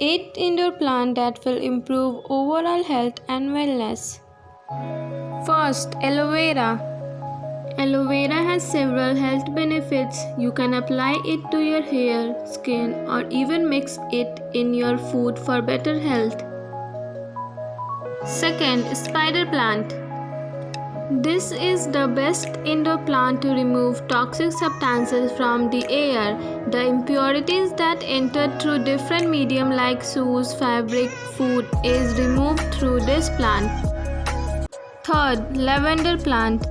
8 indoor plants that will improve overall health and wellness. First, aloe vera. Aloe vera has several health benefits. You can apply it to your hair, skin, or even mix it in your food for better health. Second, spider plant. This is the best indoor plant to remove toxic substances from the air. The impurities that enter through different medium like shoes, fabric, food is removed through this plant. Third, lavender plant.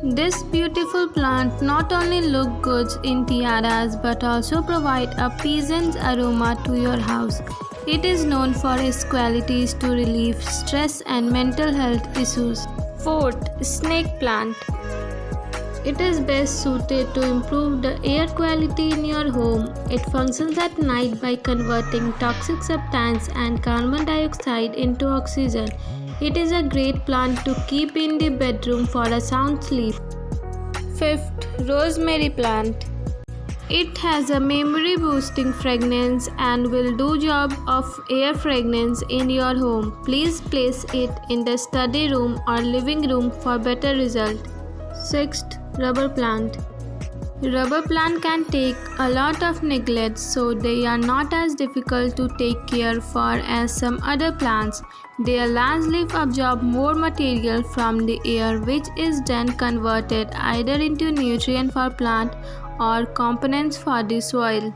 This beautiful plant not only looks good in tiaras but also provide a pleasant aroma to your house. It is known for its qualities to relieve stress and mental health issues. Fourth, snake plant. It is best suited to improve the air quality in your home. It functions at night by converting toxic substance and carbon dioxide into oxygen. It is a great plant to keep in the bedroom for a sound sleep. Fifth, rosemary plant. It has a memory boosting fragrance and will do job of air fragrance in your home. Please place it in the study room or living room for better result. Sixth, rubber plant. Rubber plant can take a lot of neglect, so they are not as difficult to take care for as some other plants. Their large leaf absorb more material from the air, which is then converted either into nutrient for plant or components for the soil.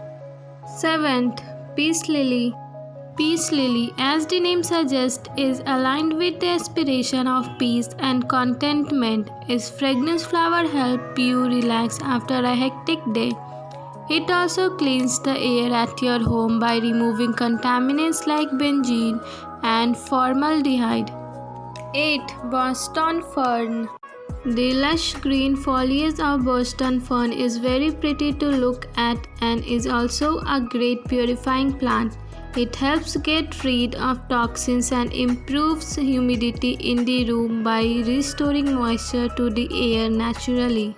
Seventh, peace lily. Peace lily, as the name suggests, is aligned with the aspiration of peace and contentment. Its fragrance flower help you relax after a hectic day. It also cleans the air at your home by removing contaminants like benzene and formaldehyde. 8. Boston fern. The lush green foliage of Boston fern is very pretty to look at and is also a great purifying plant. It helps get rid of toxins and improves humidity in the room by restoring moisture to the air naturally.